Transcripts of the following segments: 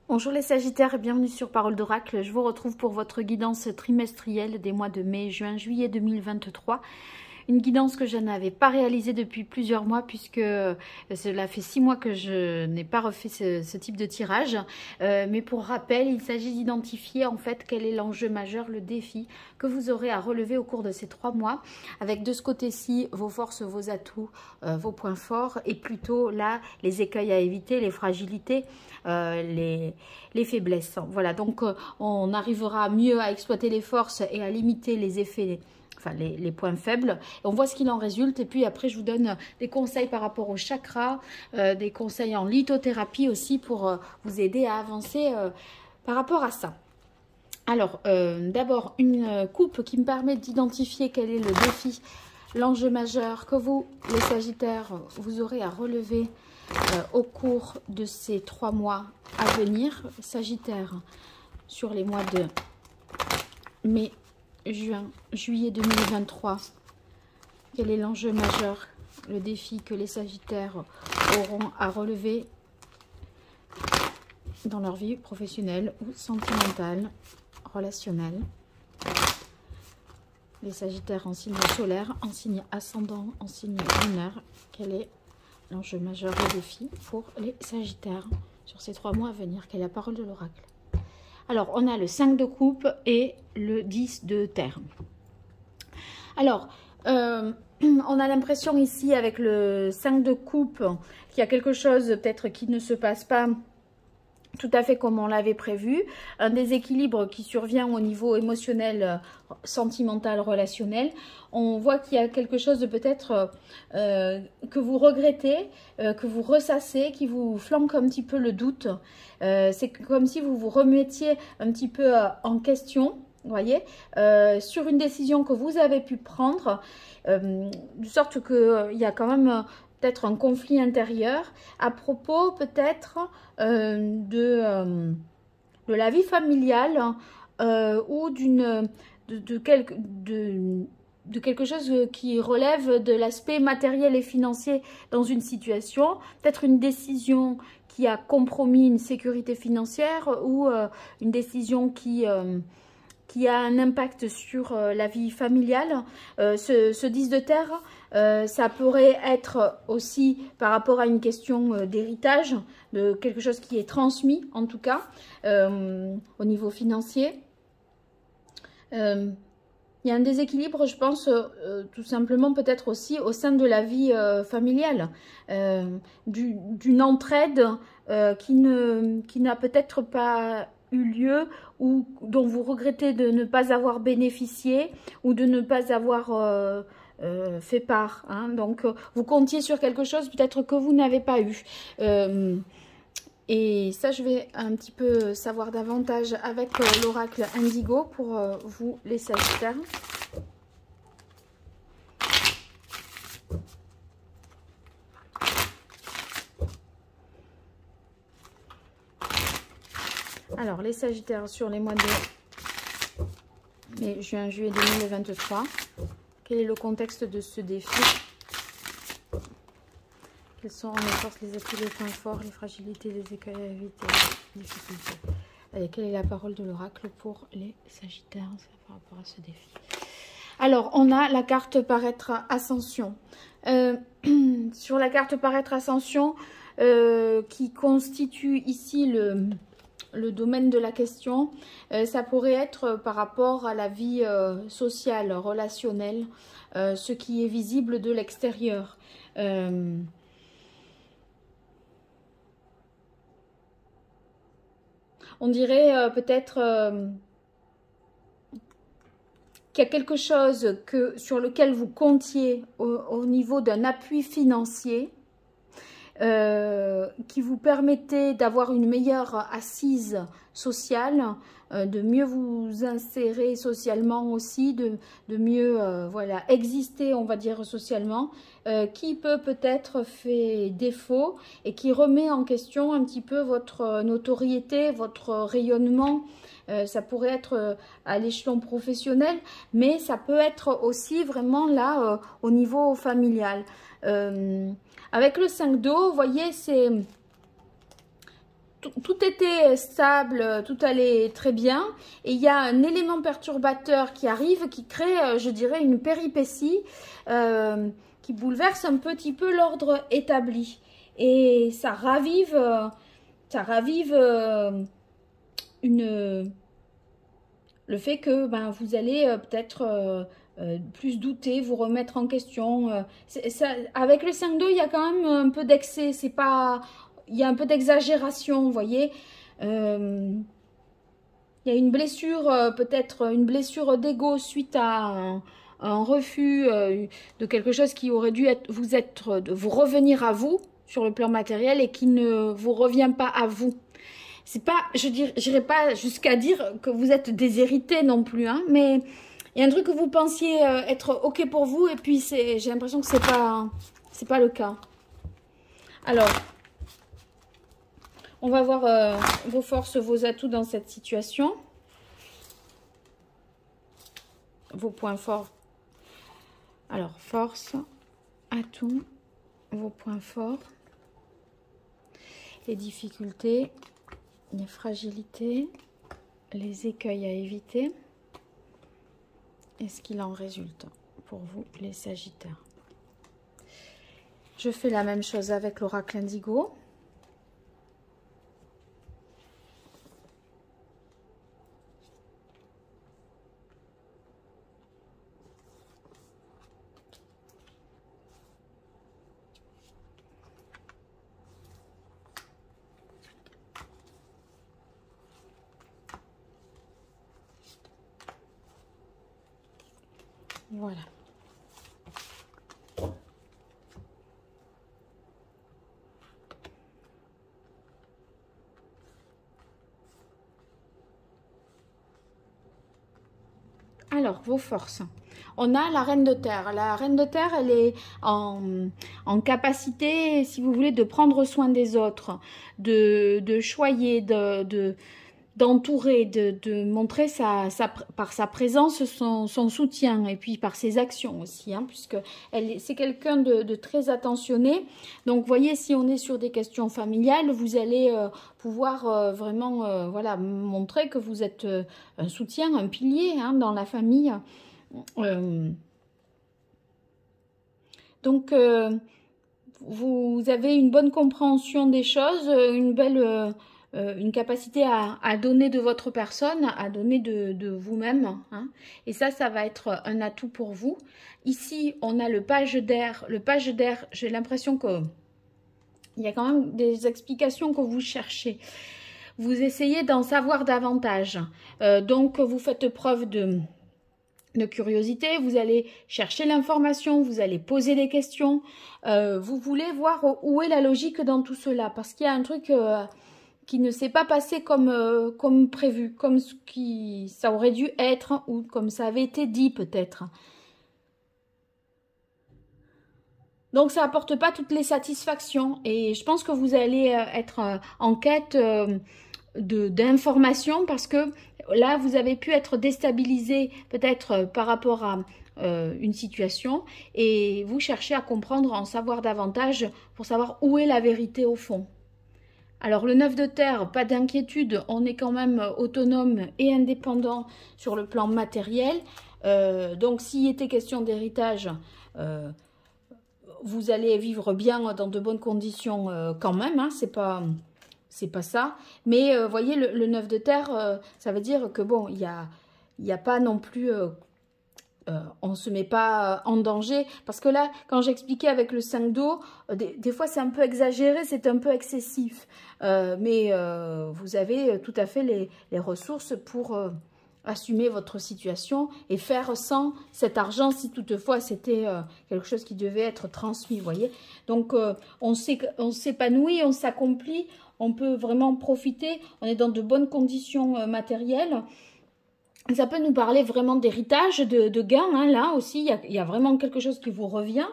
Bonjour les Sagittaires et bienvenue sur Parole d'Oracle. Je vous retrouve pour votre guidance trimestrielle des mois de mai, juin, juillet 2023. Une guidance que je n'avais pas réalisée depuis plusieurs mois puisque cela fait 6 mois que je n'ai pas refait ce type de tirage. Mais pour rappel, il s'agit d'identifier en fait quel est l'enjeu majeur, le défi que vous aurez à relever au cours de ces 3 mois. Avec de ce côté-ci vos forces, vos atouts, vos points forts et plutôt là les écueils à éviter, les fragilités, les faiblesses. Voilà, donc on arrivera mieux à exploiter les forces et à limiter les effets, enfin les points faibles. Et on voit ce qu'il en résulte. Et puis après, je vous donne des conseils par rapport au chakra, des conseils en lithothérapie aussi pour vous aider à avancer par rapport à ça. Alors, d'abord, une coupe qui me permet d'identifier quel est le défi, l'enjeu majeur que vous, les Sagittaires, vous aurez à relever au cours de ces 3 mois à venir. Sagittaire, sur les mois de mai, juin, juillet 2023, quel est l'enjeu majeur, le défi que les Sagittaires auront à relever dans leur vie professionnelle ou sentimentale, relationnelle. Les Sagittaires en signe solaire, en signe ascendant, en signe lunaire, quel est l'enjeu majeur, le défi pour les Sagittaires sur ces 3 mois à venir? Quelle est la parole de l'oracle? Alors, on a le 5 de coupe et le 10 de terre. Alors, on a l'impression ici avec le 5 de coupe qu'il y a quelque chose peut-être qui ne se passe pas tout à fait comme on l'avait prévu. Un déséquilibre qui survient au niveau émotionnel, sentimental, relationnel. On voit qu'il y a quelque chose de peut-être que vous regrettez, que vous ressassez, qui vous flanque un petit peu le doute. C'est comme si vous vous remettiez un petit peu en question, vous voyez, sur une décision que vous avez pu prendre, de sorte qu'il y a quand même peut-être un conflit intérieur à propos peut-être de la vie familiale ou de quelque chose qui relève de l'aspect matériel et financier dans une situation, peut-être une décision qui a compromis une sécurité financière ou une décision qui a un impact sur la vie familiale. Ce 10 de terre, ça pourrait être aussi par rapport à une question d'héritage, de quelque chose qui est transmis en tout cas au niveau financier. Il y a un déséquilibre, je pense, tout simplement peut-être aussi au sein de la vie familiale, d'une entraide qui n'a peut-être pas eu lieu ou dont vous regrettez de ne pas avoir bénéficié ou de ne pas avoir fait part. Hein. Donc, vous comptiez sur quelque chose peut-être que vous n'avez pas eu. Et ça, je vais un petit peu savoir davantage avec l'oracle Indigo pour vous, les Sagittaires. Alors, les Sagittaires sur les mois de mai, juin, juillet 2023. Quel est le contexte de ce défi? Quelles sont les forces, les atouts, les points forts, les fragilités, les écueils à éviter, les difficultés? Allez, quelle est la parole de l'oracle pour les Sagittaires par rapport à ce défi? Alors, on a la carte paraître ascension. Sur la carte paraître ascension, qui constitue ici le domaine de la question, ça pourrait être par rapport à la vie sociale, relationnelle, ce qui est visible de l'extérieur. On dirait peut-être qu'il y a quelque chose sur lequel vous comptiez au niveau d'un appui financier qui vous permettait d'avoir une meilleure assise sociale, de mieux vous insérer socialement aussi, de mieux voilà, exister, on va dire, socialement, qui peut-être fait défaut et qui remet en question un petit peu votre notoriété, votre rayonnement. Ça pourrait être à l'échelon professionnel, mais ça peut être aussi vraiment là au niveau familial. Avec le 5 d'eau, vous voyez, c'est tout était stable, tout allait très bien. Et il y a un élément perturbateur qui arrive, qui crée, je dirais, une péripétie qui bouleverse un petit peu l'ordre établi. Et ça ravive le fait que ben, vous allez peut-être plus douter, vous remettre en question. Avec le 5-2, il y a quand même un peu d'excès, c'est pas, il y a un peu d'exagération, vous voyez. Il y a une blessure, peut-être une blessure d'ego suite à un refus de quelque chose qui aurait dû vous revenir à vous sur le plan matériel et qui ne vous revient pas à vous. C'est pas, je n'irai pas jusqu'à dire que vous êtes déshérité non plus, hein, mais il y a un truc que vous pensiez être ok pour vous et puis j'ai l'impression que c'est pas le cas. Alors, on va voir vos forces, vos atouts dans cette situation, vos points forts. Alors, force, atouts, vos points forts, les difficultés, les fragilités, les écueils à éviter. Et ce qu'il en résulte pour vous, les Sagittaires. Je fais la même chose avec l'oracle Indigo. Voilà. Alors, vos forces. On a la Reine de Terre. La Reine de Terre, elle est en capacité, si vous voulez, de prendre soin des autres, de choyer, d'entourer, de montrer par sa présence son soutien et puis par ses actions aussi, hein, puisque c'est quelqu'un de très attentionné. Donc, vous voyez, si on est sur des questions familiales, vous allez pouvoir vraiment voilà, montrer que vous êtes un soutien, un pilier hein, dans la famille. Donc, vous avez une bonne compréhension des choses, une capacité à donner de votre personne, à donner de vous-même. Hein. Et ça va être un atout pour vous. Ici, on a le page d'air. Le page d'air, j'ai l'impression qu'il y a quand même des explications que vous cherchez. Vous essayez d'en savoir davantage. Donc, vous faites preuve de curiosité, vous allez chercher l'information, vous allez poser des questions. Vous voulez voir où est la logique dans tout cela. Parce qu'il y a un truc... qui ne s'est pas passé comme prévu, comme ça aurait dû être, ou comme ça avait été dit peut-être. Donc ça apporte pas toutes les satisfactions, et je pense que vous allez être en quête d'informations, parce que là vous avez pu être déstabilisé peut-être par rapport à une situation, et vous cherchez à comprendre, en savoir davantage, pour savoir où est la vérité au fond. Alors, le 9 de terre, pas d'inquiétude, on est quand même autonome et indépendant sur le plan matériel. Donc, s'il était question d'héritage, vous allez vivre bien dans de bonnes conditions quand même, hein, c'est pas ça. Mais, vous voyez, le 9 de terre, ça veut dire que, bon, il y a pas non plus... on ne se met pas en danger. Parce que là, quand j'expliquais avec le 5 d'eau, des fois c'est un peu exagéré, c'est un peu excessif. Mais vous avez tout à fait les ressources pour assumer votre situation et faire sans cet argent, si toutefois c'était quelque chose qui devait être transmis, vous voyez. Donc on s'épanouit, on s'accomplit, on peut vraiment profiter, on est dans de bonnes conditions matérielles. Ça peut nous parler vraiment d'héritage, de gain, hein, là aussi, il y a vraiment quelque chose qui vous revient.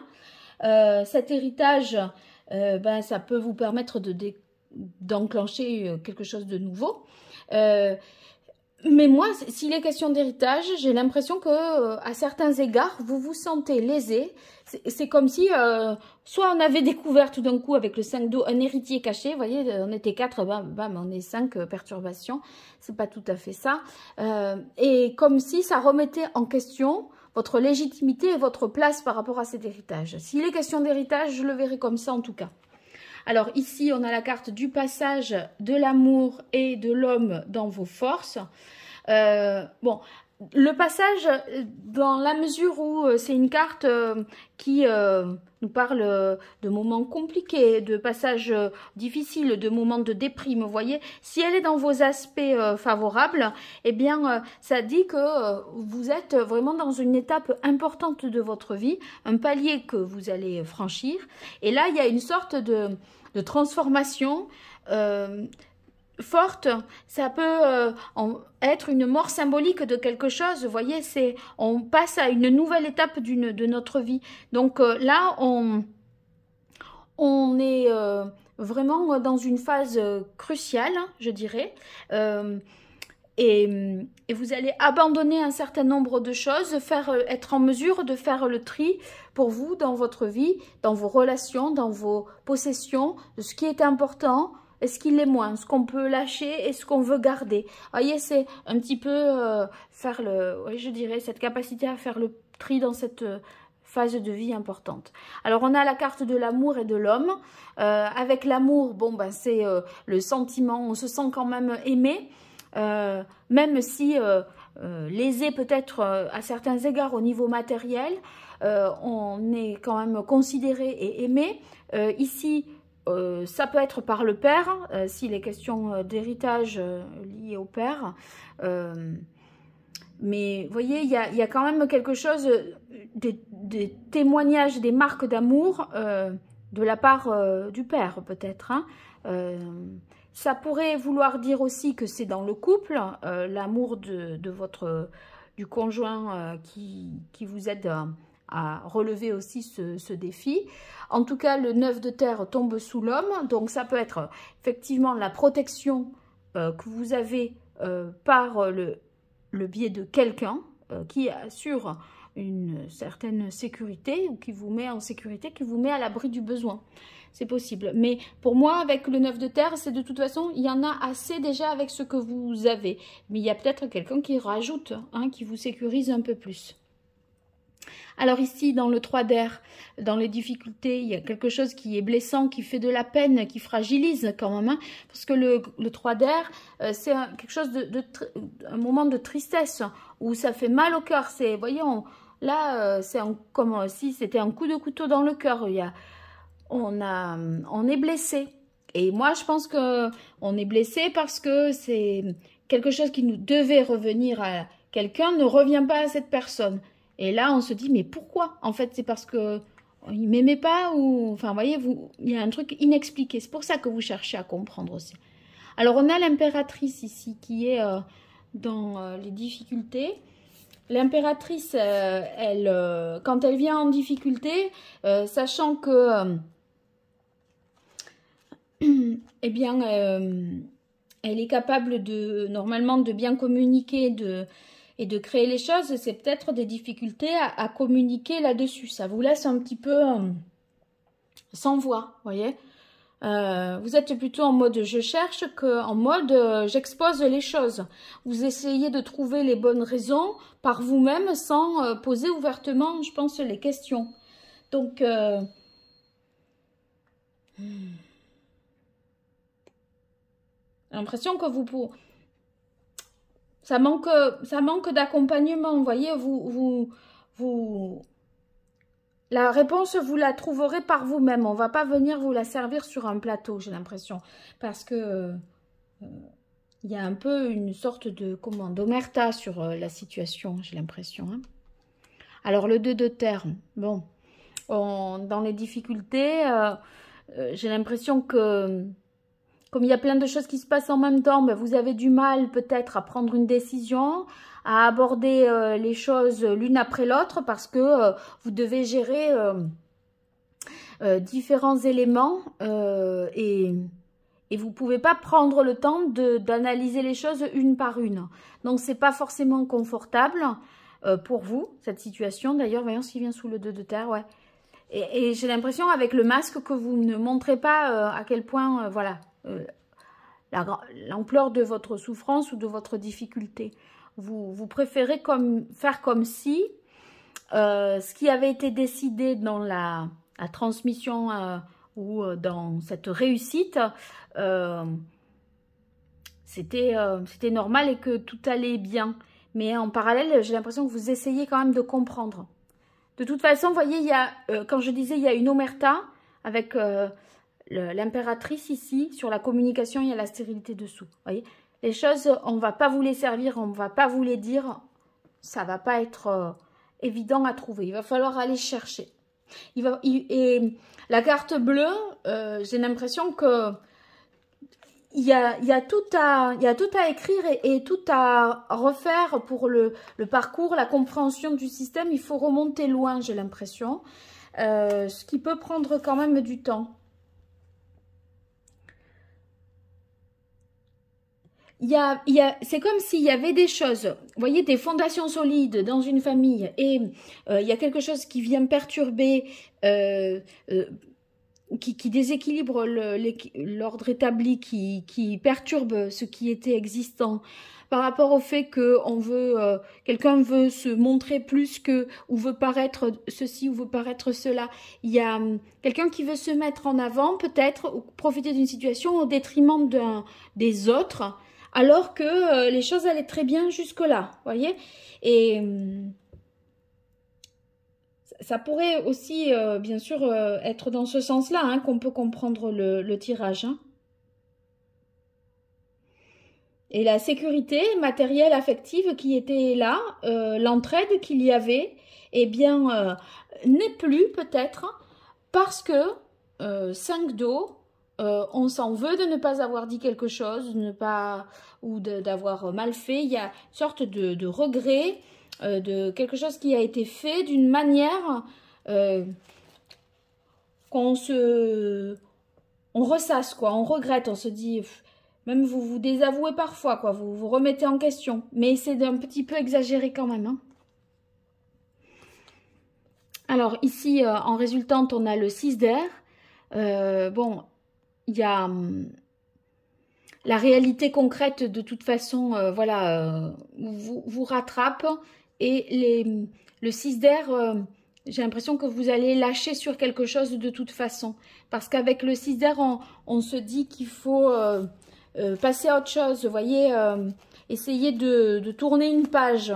Cet héritage, ben, ça peut vous permettre d'enclencher quelque chose de nouveau. Mais moi, s'il est question d'héritage, j'ai l'impression que, à certains égards, vous vous sentez lésé. C'est comme si, soit on avait découvert tout d'un coup avec le 5 d'eau un héritier caché, vous voyez, on était 4, bam, on est 5 perturbations. C'est pas tout à fait ça. Et comme si ça remettait en question votre légitimité et votre place par rapport à cet héritage. S'il est question d'héritage, je le verrai comme ça en tout cas. Alors ici, on a la carte du passage de l'amour et de l'homme dans vos forces. Bon, le passage, dans la mesure où c'est une carte qui nous parle de moments compliqués, de passages difficiles, de moments de déprime, vous voyez, si elle est dans vos aspects favorables, eh bien, ça dit que vous êtes vraiment dans une étape importante de votre vie, un palier que vous allez franchir. Et là, il y a une sorte de transformation forte. Ça peut être une mort symbolique de quelque chose, vous voyez, on passe à une nouvelle étape de notre vie. Donc là, on est vraiment dans une phase cruciale, je dirais, et vous allez abandonner un certain nombre de choses, être en mesure de faire le tri pour vous dans votre vie, dans vos relations, dans vos possessions, de ce qui est important, et ce qui l'est moins, ce qu'on peut lâcher et ce qu'on veut garder. Vous voyez, c'est un petit peu je dirais, cette capacité à faire le tri dans cette phase de vie importante. Alors, on a la carte de l'amour et de l'homme. Avec l'amour, bon, ben, c'est le sentiment, on se sent quand même aimé, même si lésé peut-être à certains égards au niveau matériel, on est quand même considéré et aimé. Ici, ça peut être par le père, s'il est question d'héritage lié au père. Mais vous voyez, il y a quand même quelque chose, des témoignages, des marques d'amour de la part du père peut-être. Hein. Ça pourrait vouloir dire aussi que c'est dans le couple, l'amour du conjoint qui vous aide à relever aussi ce défi. En tout cas, le 9 de terre tombe sous l'homme, donc ça peut être effectivement la protection que vous avez par le biais de quelqu'un qui assure une certaine sécurité ou qui vous met en sécurité, qui vous met à l'abri du besoin. C'est possible. Mais pour moi, avec le 9 de terre, c'est de toute façon, il y en a assez déjà avec ce que vous avez. Mais il y a peut-être quelqu'un qui rajoute, hein, qui vous sécurise un peu plus. Alors ici, dans le 3 d'air, dans les difficultés, il y a quelque chose qui est blessant, qui fait de la peine, qui fragilise quand même. Hein, parce que le 3 d'air, c'est quelque chose un moment de tristesse où ça fait mal au cœur. Vous voyez, là, c'est comme si c'était un coup de couteau dans le cœur. On est blessé. Et moi, je pense qu'on est blessé parce que c'est quelque chose qui nous devait revenir à quelqu'un, ne revient pas à cette personne. Et là, on se dit, mais pourquoi? En fait, c'est parce que il m'aimait pas ou... Enfin, vous voyez, il y a un truc inexpliqué. C'est pour ça que vous cherchez à comprendre aussi. Alors, on a l'impératrice ici qui est dans les difficultés. L'impératrice, quand elle vient en difficulté, sachant que... eh bien, elle est capable normalement de bien communiquer, et de créer les choses, c'est peut-être des difficultés à communiquer là-dessus. Ça vous laisse un petit peu sans voix, vous voyez. Vous êtes plutôt en mode je cherche qu'en mode j'expose les choses. Vous essayez de trouver les bonnes raisons par vous-même sans poser ouvertement, je pense, les questions. Donc, j'ai l'impression que ça manque d'accompagnement, vous voyez, la réponse, vous la trouverez par vous-même. On ne va pas venir vous la servir sur un plateau, j'ai l'impression. Parce que il y a un peu une sorte d'omerta sur la situation, j'ai l'impression. Hein. Alors, le 2 de terre, bon, dans les difficultés, j'ai l'impression que... Comme il y a plein de choses qui se passent en même temps, ben vous avez du mal peut-être à prendre une décision, à aborder les choses l'une après l'autre parce que vous devez gérer différents éléments et Et vous ne pouvez pas prendre le temps d'analyser les choses une par une. Donc, ce n'est pas forcément confortable pour vous, cette situation. D'ailleurs, voyons ce qui vient sous le 2 de terre, ouais. Et j'ai l'impression, avec le masque, que vous ne montrez pas à quel point, voilà, l'ampleur de votre souffrance ou de votre difficulté. Vous préférez faire comme si ce qui avait été décidé dans la transmission ou dans cette réussite, c'était normal et que tout allait bien. Mais en parallèle, j'ai l'impression que vous essayez quand même de comprendre. De toute façon, vous voyez, il y a, quand je disais, il y a une omerta avec l'impératrice ici. Sur la communication, il y a la stérilité dessous. Vous voyez, les choses, on ne va pas vous les servir, on ne va pas vous les dire. Ça ne va pas être évident à trouver. Il va falloir aller chercher. Et la carte bleue, j'ai l'impression que il y a tout à écrire et tout à refaire pour le parcours, la compréhension du système. Il faut remonter loin, j'ai l'impression, ce qui peut prendre quand même du temps. C'est comme s'il y avait des choses, vous voyez, des fondations solides dans une famille et il y a quelque chose qui vient perturber, qui déséquilibre l'ordre établi, qui perturbe ce qui était existant par rapport au fait que quelqu'un veut se montrer plus que, ou veut paraître ceci, ou veut paraître cela. Il y a quelqu'un qui veut se mettre en avant, peut-être, ou profiter d'une situation au détriment des autres, alors que les choses allaient très bien jusque-là, voyez. Et ça pourrait aussi, bien sûr, être dans ce sens-là hein, qu'on peut comprendre le tirage. Hein. Et la sécurité matérielle, affective qui était là, l'entraide qu'il y avait, eh bien, n'est plus peut-être parce que 5 d'eau, on s'en veut de ne pas avoir dit quelque chose, ou d'avoir mal fait. Il y a une sorte de regret, de quelque chose qui a été fait d'une manière on ressasse, quoi, on regrette, on se dit, même vous vous désavouez parfois, quoi, vous vous remettez en question, mais c'est un petit peu exagéré quand même. Hein. Alors ici, en résultante, on a le 6 d'air. Bon, il y a la réalité concrète de toute façon, voilà, vous rattrape et le 6 d'air, j'ai l'impression que vous allez lâcher sur quelque chose de toute façon. Parce qu'avec le 6 d'air, on se dit qu'il faut passer à autre chose, vous voyez, essayer de tourner une page.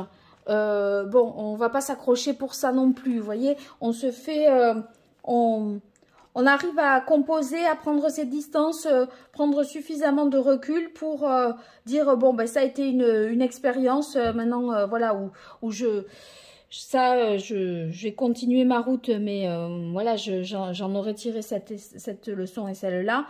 Bon, on ne va pas s'accrocher pour ça non plus, vous voyez, on se fait... On arrive à composer, à prendre ses distances, prendre suffisamment de recul pour dire, bon, ben, ça a été une expérience, maintenant, voilà, où je vais continuer ma route, mais voilà, j'en aurais tiré cette leçon et celle-là.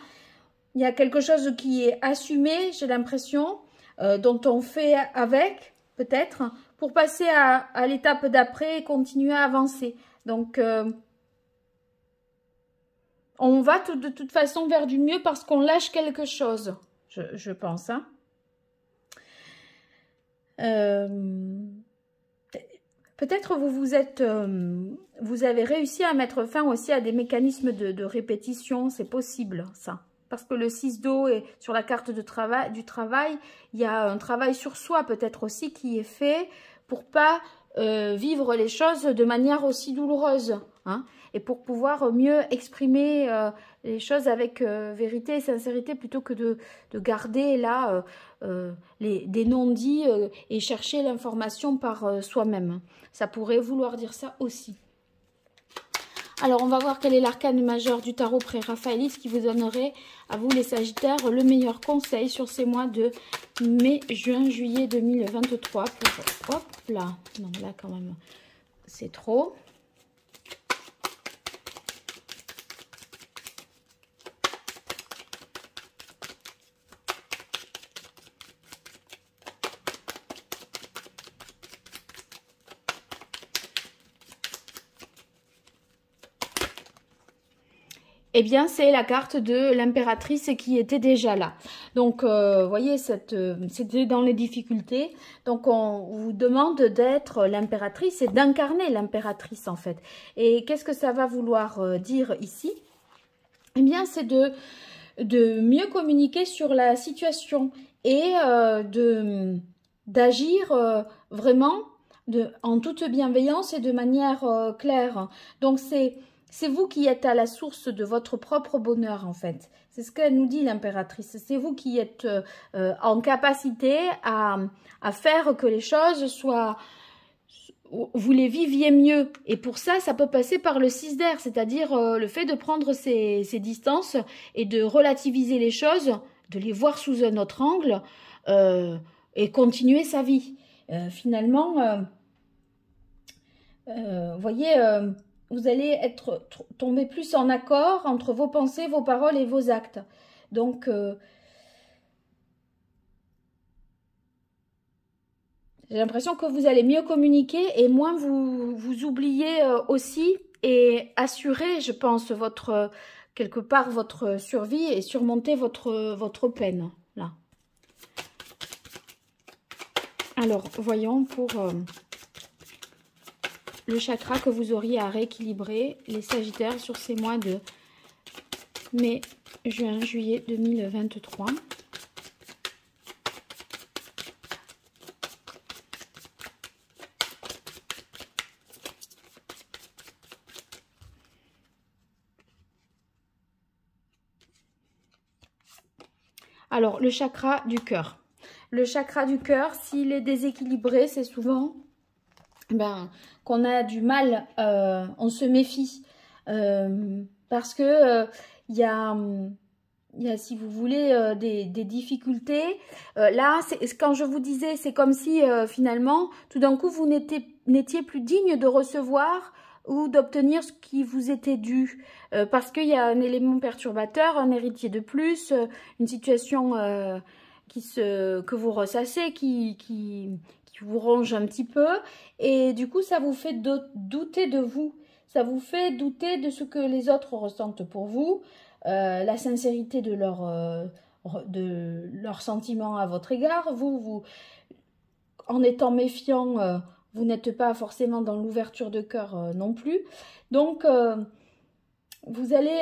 Il y a quelque chose qui est assumé, j'ai l'impression, dont on fait avec, peut-être, pour passer à l'étape d'après et continuer à avancer. Donc... on va de toute façon vers du mieux parce qu'on lâche quelque chose, je pense. Hein. Peut-être vous avez réussi à mettre fin aussi à des mécanismes de répétition, c'est possible ça. Parce que le 6 d'eau est sur la carte du travail, il y a un travail sur soi peut-être aussi qui est fait pour pas vivre les choses de manière aussi douloureuse. Hein. Et pour pouvoir mieux exprimer les choses avec vérité et sincérité plutôt que de garder là des non-dits et chercher l'information par soi-même. Ça pourrait vouloir dire ça aussi. Alors, on va voir quel est l'arcane majeur du tarot pré-raphaélite qui vous donnerait, à vous les Sagittaires, le meilleur conseil sur ces mois de mai, juin, juillet 2023. Hop là, non là quand même, c'est trop. eh bien, c'est la carte de l'impératrice qui était déjà là. Donc, vous voyez, c'était dans les difficultés. Donc, on vous demande d'être l'impératrice et d'incarner l'impératrice, en fait. Et qu'est-ce que ça va vouloir dire ici? Eh bien, c'est de mieux communiquer sur la situation et d'agir vraiment en toute bienveillance et de manière claire. Donc, c'est vous qui êtes à la source de votre propre bonheur, en fait. C'est ce qu'elle nous dit, l'impératrice. C'est vous qui êtes en capacité à faire que les choses soient... Vous les viviez mieux. Et pour ça, ça peut passer par le 6 d'air, c'est-à-dire le fait de prendre ces distances et de relativiser les choses, de les voir sous un autre angle et continuer sa vie. Finalement, vous voyez, vous allez tomber plus en accord entre vos pensées, vos paroles et vos actes. Donc, j'ai l'impression que vous allez mieux communiquer et moins vous oubliez aussi et assurer, je pense, quelque part votre survie et surmonter votre peine. Là. Alors, voyons pour le chakra que vous auriez à rééquilibrer, les Sagittaires, sur ces mois de mai, juin, juillet 2023. Alors, le chakra du cœur. Le chakra du cœur, s'il est déséquilibré, c'est souvent qu'on a du mal, on se méfie. Parce que il y a, si vous voulez, des difficultés. Là, quand je vous disais, c'est comme si finalement, tout d'un coup, vous n'étiez plus digne de recevoir ou d'obtenir ce qui vous était dû. Parce qu'il y a un élément perturbateur, un héritier de plus, une situation que vous ressassez, qui vous ronge un petit peu. Et du coup, ça vous fait douter de vous. Ça vous fait douter de ce que les autres ressentent pour vous, la sincérité de leurs sentiments à votre égard. Vous en étant méfiant, vous n'êtes pas forcément dans l'ouverture de cœur non plus. Donc, vous allez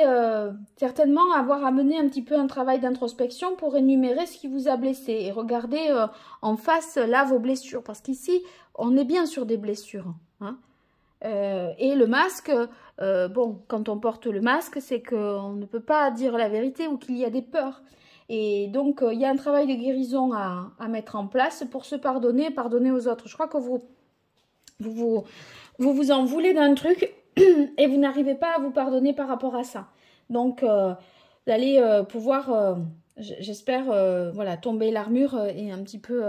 certainement avoir à mener un petit peu un travail d'introspection pour énumérer ce qui vous a blessé et regarder en face là vos blessures. Parce qu'ici, on est bien sur des blessures. Hein. Et le masque, bon, quand on porte le masque, c'est qu'on ne peut pas dire la vérité ou qu'il y a des peurs. Et donc, il y a un travail de guérison à mettre en place pour se pardonner et pardonner aux autres. Je crois que vous en voulez d'un truc et vous n'arrivez pas à vous pardonner par rapport à ça. Donc, vous allez pouvoir, j'espère, voilà, tomber l'armure et un petit peu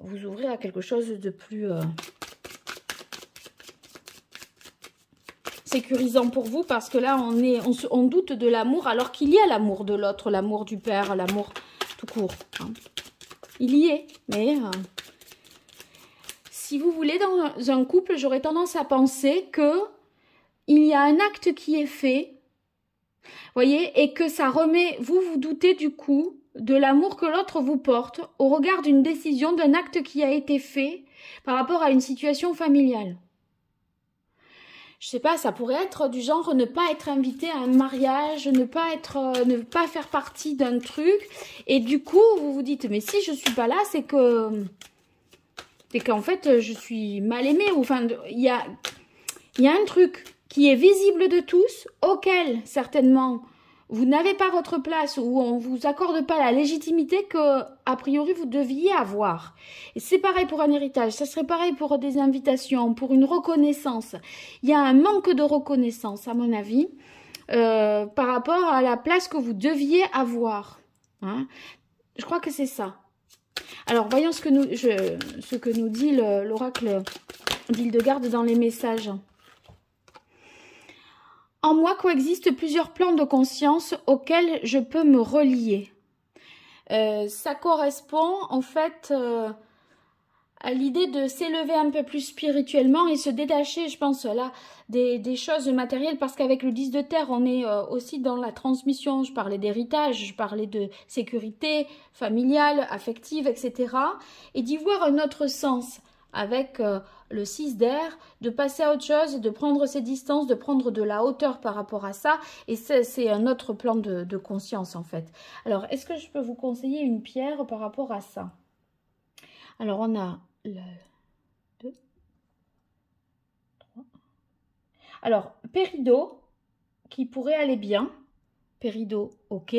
vous ouvrir à quelque chose de plus sécurisant pour vous, parce que là, on doute de l'amour, alors qu'il y a l'amour de l'autre, l'amour du père, l'amour tout court. Hein. Il y est, mais... si vous voulez, dans un couple, j'aurais tendance à penser que il y a un acte qui est fait, voyez, et que ça remet, vous doutez du coup de l'amour que l'autre vous porte au regard d'une décision, d'un acte qui a été fait par rapport à une situation familiale. Je sais pas, ça pourrait être du genre ne pas être invité à un mariage, ne pas faire partie d'un truc, et du coup vous vous dites mais si je suis pas là, c'est qu'en fait je suis mal aimée, ou enfin il y a un truc qui est visible de tous, auquel certainement vous n'avez pas votre place, ou on ne vous accorde pas la légitimité que, a priori, vous deviez avoir. Et c'est pareil pour un héritage, ça serait pareil pour des invitations, pour une reconnaissance. Il y a un manque de reconnaissance, à mon avis, par rapport à la place que vous deviez avoir. Hein. Je crois que c'est ça. Alors, voyons ce que nous dit l'oracle d'Hildegarde dans les messages. En moi coexistent plusieurs plans de conscience auxquels je peux me relier. Ça correspond en fait à l'idée de s'élever un peu plus spirituellement et se détacher, je pense, là, des choses matérielles, parce qu'avec le 10 de terre, on est aussi dans la transmission. Je parlais d'héritage, je parlais de sécurité familiale, affective, etc. Et d'y voir un autre sens avec le 6 d'air, de passer à autre chose, de prendre ses distances, de prendre de la hauteur par rapport à ça. Et c'est un autre plan de conscience, en fait. Alors, est-ce que je peux vous conseiller une pierre par rapport à ça? Alors, on a le 2, 3. Alors, Péridot, qui pourrait aller bien. Péridot, ok.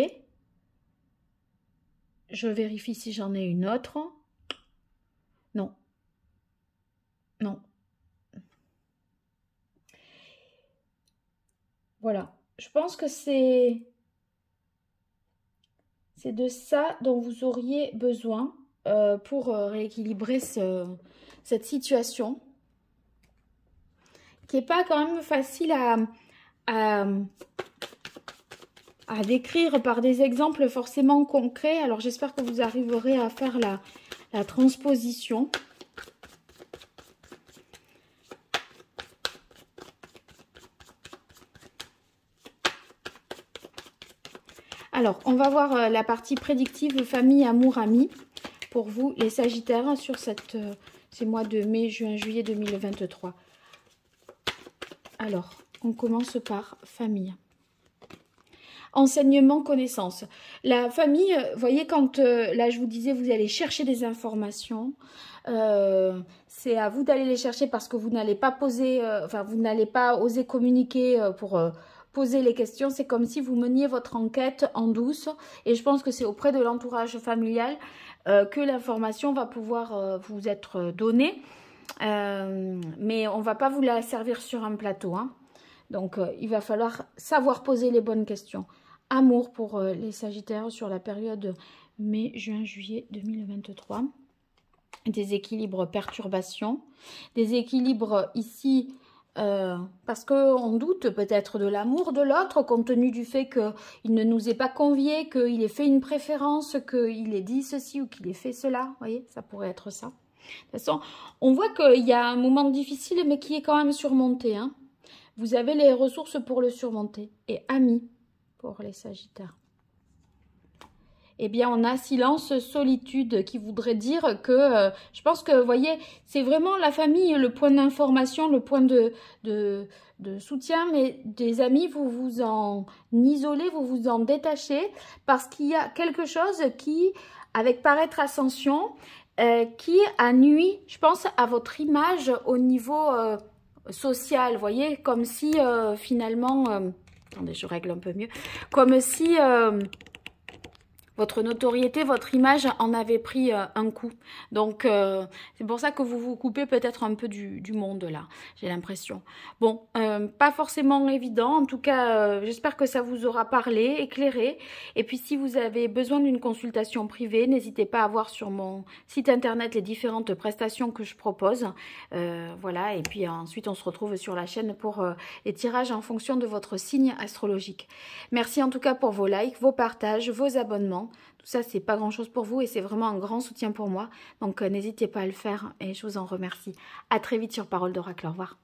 Je vérifie si j'en ai une autre. Non. Non. Voilà. Je pense que c'est de ça dont vous auriez besoin pour rééquilibrer cette situation, qui n'est pas quand même facile à décrire par des exemples forcément concrets. Alors j'espère que vous arriverez à faire la transposition. Alors, on va voir la partie prédictive famille, amour, amis pour vous, les Sagittaires, sur ces mois de mai, juin, juillet 2023. Alors, on commence par famille. Enseignement, connaissance. La famille, vous voyez, quand là je vous disais, vous allez chercher des informations, c'est à vous d'aller les chercher parce que vous n'allez pas poser, vous n'allez pas oser communiquer pour poser les questions. C'est comme si vous meniez votre enquête en douce, et je pense que c'est auprès de l'entourage familial que l'information va pouvoir vous être donnée, mais on ne va pas vous la servir sur un plateau, hein. Donc, il va falloir savoir poser les bonnes questions. Amour pour les Sagittaires sur la période mai, juin, juillet 2023. Des équilibres, perturbations. Des équilibres ici, parce qu'on doute peut-être de l'amour de l'autre, compte tenu du fait qu'il ne nous ait pas convié, qu'il ait fait une préférence, qu'il ait dit ceci ou qu'il ait fait cela. Vous voyez, ça pourrait être ça. De toute façon, on voit qu'il y a un moment difficile, mais qui est quand même surmonté, hein. Vous avez les ressources pour le surmonter. Et amis pour les Sagittaires. Eh bien, on a silence, solitude, qui voudrait dire que, je pense que, vous voyez, c'est vraiment la famille, le point d'information, le point de soutien, mais des amis, vous vous en isolez, vous vous en détachez, parce qu'il y a quelque chose qui, avec paraître ascension, qui a nui, je pense, à votre image au niveau social, vous voyez, comme si finalement, attendez, je règle un peu mieux, comme si votre notoriété, votre image en avait pris un coup. Donc, c'est pour ça que vous vous coupez peut-être un peu du monde, là, j'ai l'impression. Bon, pas forcément évident. En tout cas, j'espère que ça vous aura parlé, éclairé. Et puis, si vous avez besoin d'une consultation privée, n'hésitez pas à voir sur mon site internet les différentes prestations que je propose. Voilà, et puis ensuite, on se retrouve sur la chaîne pour les tirages en fonction de votre signe astrologique. Merci en tout cas pour vos likes, vos partages, vos abonnements. Tout ça, c'est pas grand chose pour vous et c'est vraiment un grand soutien pour moi. Donc, n'hésitez pas à le faire et je vous en remercie. À très vite sur Parole d'Oracle. Au revoir.